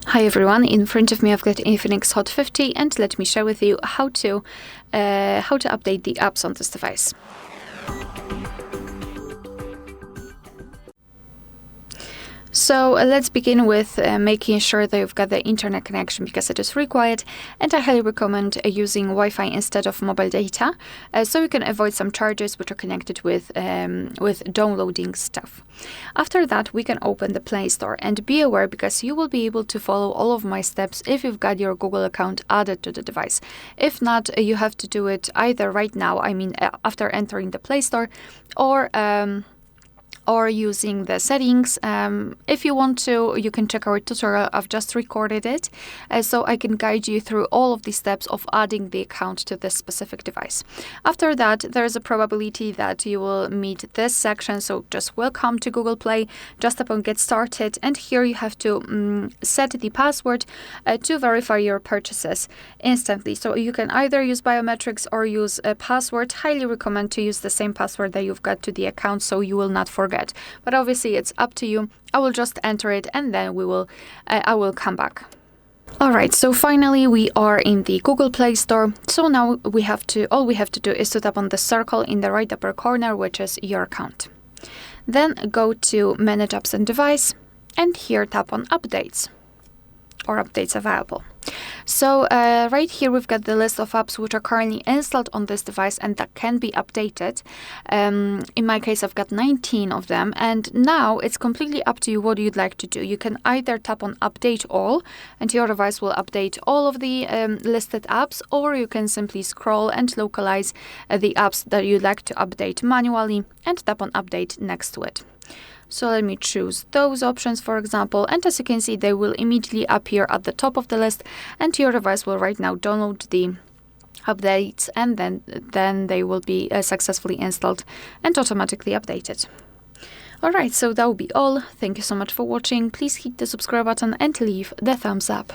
Hi everyone, in front of me I've got INFINIX Hot 50 and let me share with you how to update the apps on this device. So let's begin with making sure that you've got the internet connection because it is required, and I highly recommend using Wi-Fi instead of mobile data, so you can avoid some charges which are connected with downloading stuff. After that, we can open the Play Store, and be aware because you will be able to follow all of my steps if you've got your Google account added to the device. If not, you have to do it either right now, after entering the Play Store, or using the settings. If you want to, you can check our tutorial. I've just recorded it, so I can guide you through all of the steps of adding the account to this specific device. After that, there's a probability that you will meet this section, so just welcome to Google Play, just upon get started, and here you have to set the password to verify your purchases instantly. So you can either use biometrics or use a password. Highly recommend to use the same password that you've got to the account so you will not forget. But obviously it's up to you. I will just enter it and then I will come back. Alright, so finally we are in the Google Play Store. So now all we have to do is to tap on the circle in the right upper corner, which is your account. Then go to Manage Apps and Device, and here tap on Updates or Updates Available. So right here we've got the list of apps which are currently installed on this device and that can be updated. In my case, I've got 19 of them, and now it's completely up to you what you'd like to do. You can either tap on Update All, and your device will update all of the listed apps, or you can simply scroll and localize the apps that you'd like to update manually and tap on Update next to it. So let me choose those options, for example, and as you can see, they will immediately appear at the top of the list, and your device will right now download the updates, and then they will be successfully installed and automatically updated. Alright, so that will be all. Thank you so much for watching. Please hit the subscribe button and leave the thumbs up.